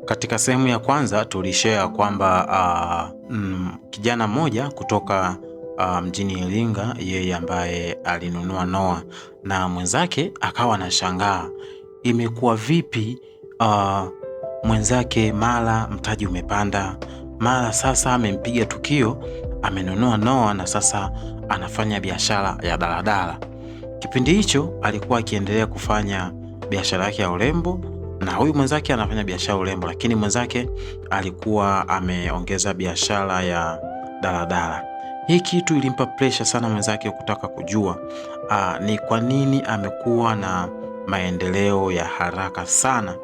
Katika sehemu ya kwanza tulishare kwamba kijana mmoja kutoka mjini Iringa, yeye ambaye alinunua Noah na mwenzake akawa anashangaa imekuwa vipi mwenzake mara mtaji umepanda, mara sasa amempiga tukio, amenunua Noah na sasa anafanya biashara ya daladala. Kipindi hicho alikuwa akiendelea kufanya biashara yake ya urembo na huyu mwenzake anafanya biashara urembo, lakini mwenzake alikuwa ameongeza biashara ya daladala. Hii kitu ilimpa pressure sana mwenzake kutaka kujua ni kwa nini amekuwa na maendeleo ya haraka sana,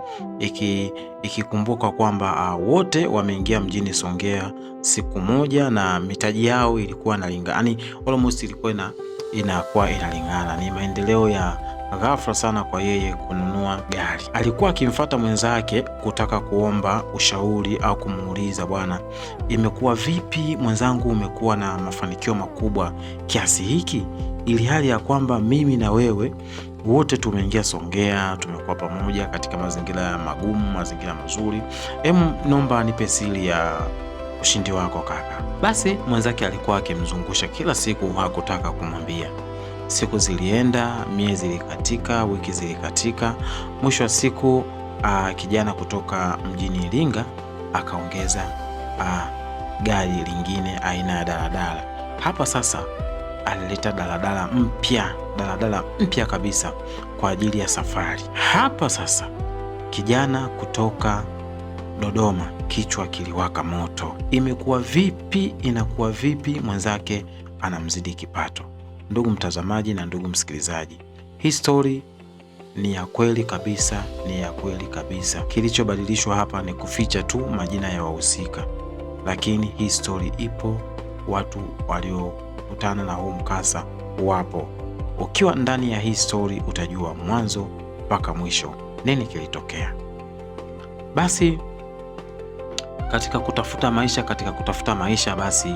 ikikumbuka kwamba wote wameingia mjini Songea siku moja na mitaji yao ilikuwa inalingana, yani almost ilikuwa inakuwa inalingana. Ni maendeleo ya ghafla sana kwa yeye kununua gari. Alikuwa akimfuata mwenzake kutaka kuomba ushauri au kumuuliza, bwana, imekuwa vipi mwenzangu umekuwa na mafanikio makubwa kiasi hiki, ili hali ya kwamba mimi na wewe wote tumeingia Songea, tumekuwa pamoja katika mazingira magumu, mazingira mazuri. Naomba nipe siri ya ushindi wako kaka. Basi mwenzake alikuwa akimzungusha kila siku, hakutaka kumwambia. Siku zilienda, miezi ilikatika, wiki zilikatika. Mwisho wa siku kijana kutoka mjini Iringa akaongeza gari lingine aina ya daladala. Hapa sasa alileta daladala mpya kabisa kwa ajili ya safari. Hapa sasa kijana kutoka Dodoma kichwa kiliwaka moto. Imekuwa vipi, inakuwa vipi mwenzake anamzidi kipato? Ndugu mtazamaji na ndugu msikilizaji, hii story ni ya kweli kabisa, ni ya kweli kabisa. Kilichobadilishwa hapa ni kuficha tu majina ya wahusika, lakini hii story ipo. Watu waliokutana na huu mkasa wapo. Ukiwa ndani ya hii story utajua mwanzo mpaka mwisho nini kilitokea. Basi katika kutafuta maisha basi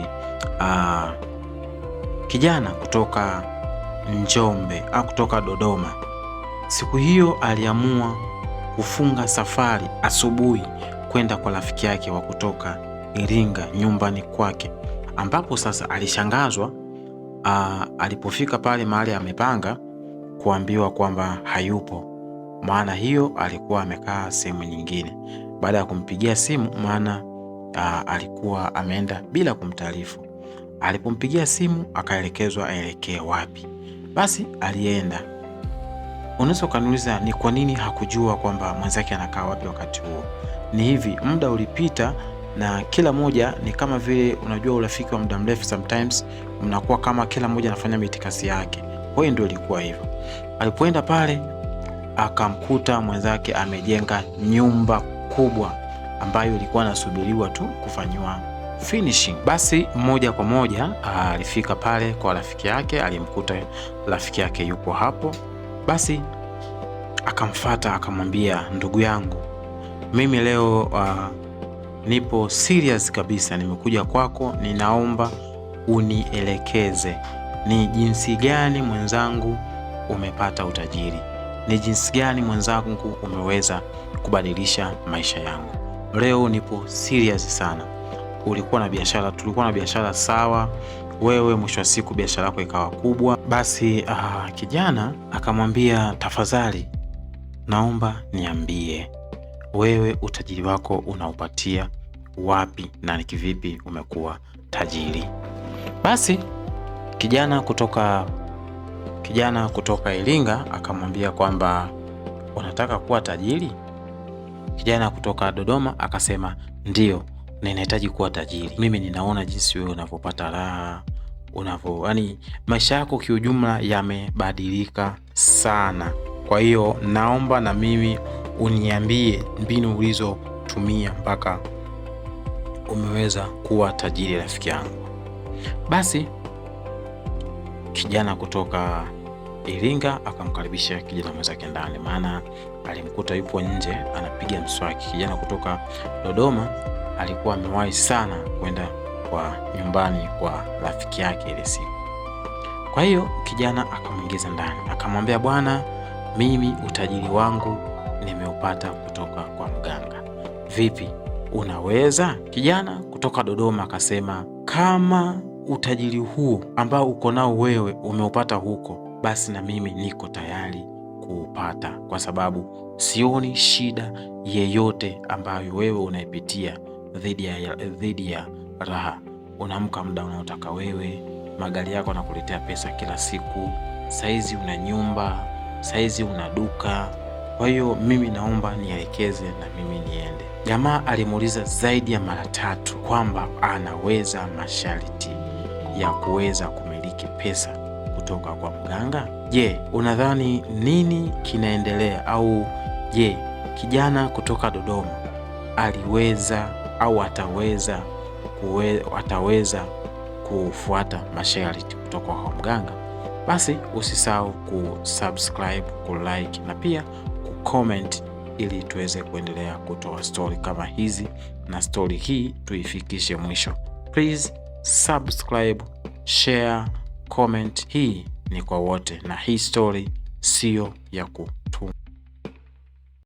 kijana kutoka Njombe au kutoka Dodoma siku hiyo aliamua kufunga safari asubuhi kwenda kwa rafiki yake wa kutoka Iringa nyumbani kwake, ambapo sasa alishangazwa alipofika pale mahali amepanga kuambiwa kwamba hayupo. Maana hiyo alikuwa amekaa sehemu nyingine. Baada ya kumpigia simu, maana alikuwa ameenda bila kumtaarifu. Alipompigia simu akaelekezwa aelekee wapi. Basi alienda. Unaweza kuniuliza ni kwa nini hakujua kwamba mwenzake anakaa wapi wakati huo? Ni hivi, muda ulipita na kila moja ni kama vile unajua urafiki wa muda mrefu sometimes mnakuwa kama kila mmoja anafanya mitikasi yake. Kwa hiyo ndio ilikuwa hivyo. Alipoenda pale akamkuta mwenzake amejenga nyumba kubwa ambayo ilikuwa inasubiriwa tu kufanywa finishing. Basi moja kwa moja alifika pale kwa rafiki yake, alimkuta rafiki yake yupo hapo. Basi akamfuata akamwambia, ndugu yangu, mimi leo nipo serious kabisa, nimekuja kwako, ninaomba unielekeze ni jinsi gani mwenzangu umepata utajiri, ni jinsi gani mwenzangu umeweza kubadilisha maisha yangu. Leo nipo serious sana. Ulikuwa na biashara, tulikuwa na biashara sawa, wewe mwisho wa siku biashara yako ikawa kubwa. Basi kijana akamwambia, tafadhali naomba niambie wewe utajiri wako unaupatia wapi na ni kivipi umekuwa tajiri? Basi kijana kutoka Iringa akamwambia kwamba unataka kuwa tajiri? Kijana kutoka Dodoma akasema, ndio, ninahitaji kuwa tajiri. Mimi ninaona jinsi wewe unavyopata raha, yani maisha yako kiujumla yamebadilika sana. Kwa hiyo naomba na mimi uniambie mbinu ulizotumia mpaka umeweza kuwa tajiri rafiki yangu. Basi kijana kutoka Iringa akamkaribisha kijana mwenzake ndani, maana alimkuta yupo nje anapiga mswaki. Kijana kutoka Dodoma alikuwa amewahi sana kwenda kwa nyumbani kwa rafiki yake ile siku. Kwa hiyo kijana akamuingiza ndani, akamwambia, bwana, mimi utajiri wangu nimeupata kutoka kwa mganga. Vipi, unaweza? Kijana kutoka Dodoma akasema, kama utajiri huu ambao uko nao wewe umeupata huko, basi na mimi niko tayari kuupata, kwa sababu sioni shida yeyote ambayo wewe unaipitia dhidi ya raha. Unaamka muda unaotaka wewe, magari yako yanakuletea pesa kila siku, saizi una nyumba, saizi una duka. Kwa hiyo mimi naomba nielekeze na mimi niende. Jamaa alimuuliza zaidi ya mara 3 kwamba anaweza masharti ya kuweza kumiliki pesa kutoka kwa mganga. Je, unadhani nini kinaendelea? Au je, kijana kutoka Dodoma aliweza au ataweza kufuata masharti kutoka kwa mganga? Basi usisahau kusubscribe, kulike na pia kucomment ili tuweze kuendelea kutoa story kama hizi, na story hii tuifikishe mwisho. Please subscribe, share, comment. Hii ni kwa wote, na hii story sio ya kutu